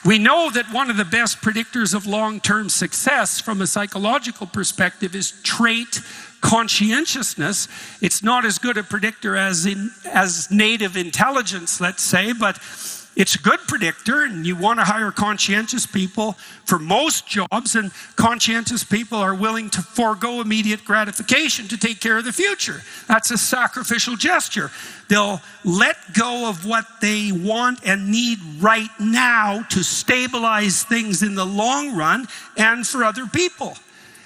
We know that one of the best predictors of long-term success from a psychological perspective is trait conscientiousness. It's not as good a predictor as native intelligence, let's say, but it's a good predictor, and you want to hire conscientious people for most jobs, and conscientious people are willing to forego immediate gratification to take care of the future. That's a sacrificial gesture. They'll let go of what they want and need right now to stabilize things in the long run and for other people.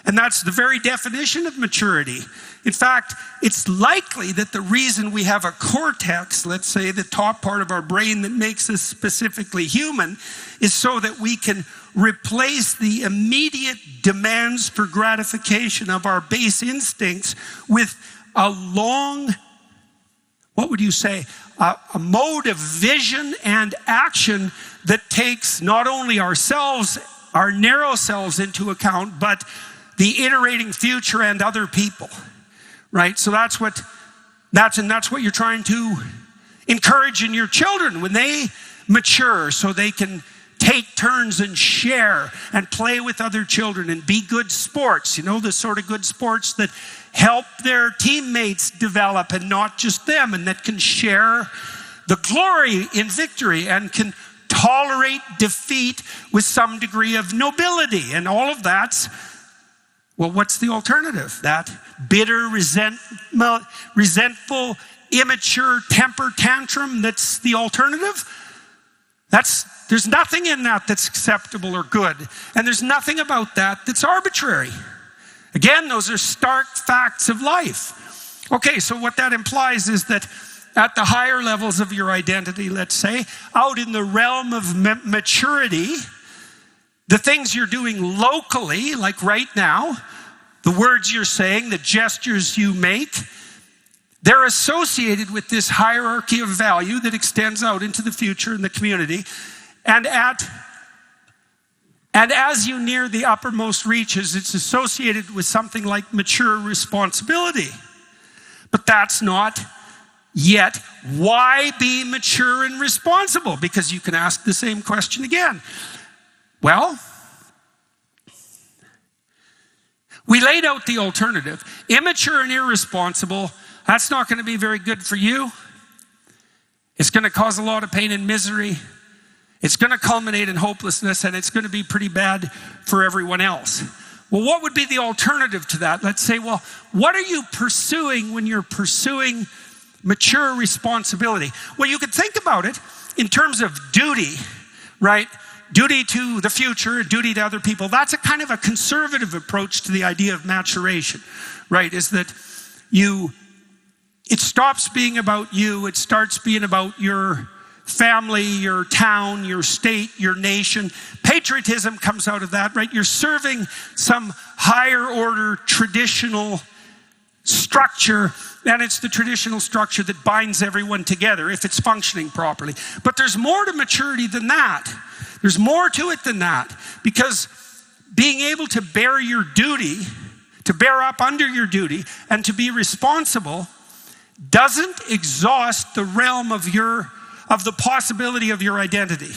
And that's the very definition of maturity. In fact, it's likely that the reason we have a cortex, let's say the top part of our brain that makes us specifically human, is so that we can replace the immediate demands for gratification of our base instincts with a long, what would you say, a mode of vision and action that takes not only ourselves, our narrow selves into account, but the iterating future and other people, right? So that's what you're trying to encourage in your children when they mature, so they can take turns and share and play with other children and be good sports, the sort of good sports that help their teammates develop and not just them, and that can share the glory in victory and can tolerate defeat with some degree of nobility. And all of that's, well, what's the alternative? That bitter, resentful, immature temper tantrum, that's the alternative? There's nothing in that that's acceptable or good. And there's nothing about that that's arbitrary. Again, those are stark facts of life. Okay, so what that implies is that at the higher levels of your identity, let's say, out in the realm of maturity, the things you're doing locally, like right now, the words you're saying, the gestures you make, they're associated with this hierarchy of value that extends out into the future in the community. And as you near the uppermost reaches, it's associated with something like mature responsibility. But that's not yet why be mature and responsible, because you can ask the same question again. Well, we laid out the alternative. Immature and irresponsible, that's not going to be very good for you. It's going to cause a lot of pain and misery. It's going to culminate in hopelessness, and it's going to be pretty bad for everyone else. Well, what would be the alternative to that? Let's say, well, what are you pursuing when you're pursuing mature responsibility? Well, you could think about it in terms of duty, right? Duty to the future, duty to other people. That's a kind of a conservative approach to the idea of maturation, right? Is that it stops being about you, it starts being about your family, your town, your state, your nation. Patriotism comes out of that, right? You're serving some higher order traditional structure, and it's the traditional structure that binds everyone together if it's functioning properly. But there's more to maturity than that. There's more to it than that, because being able to bear your duty, to bear up under your duty, and to be responsible doesn't exhaust the realm of the possibility of your identity.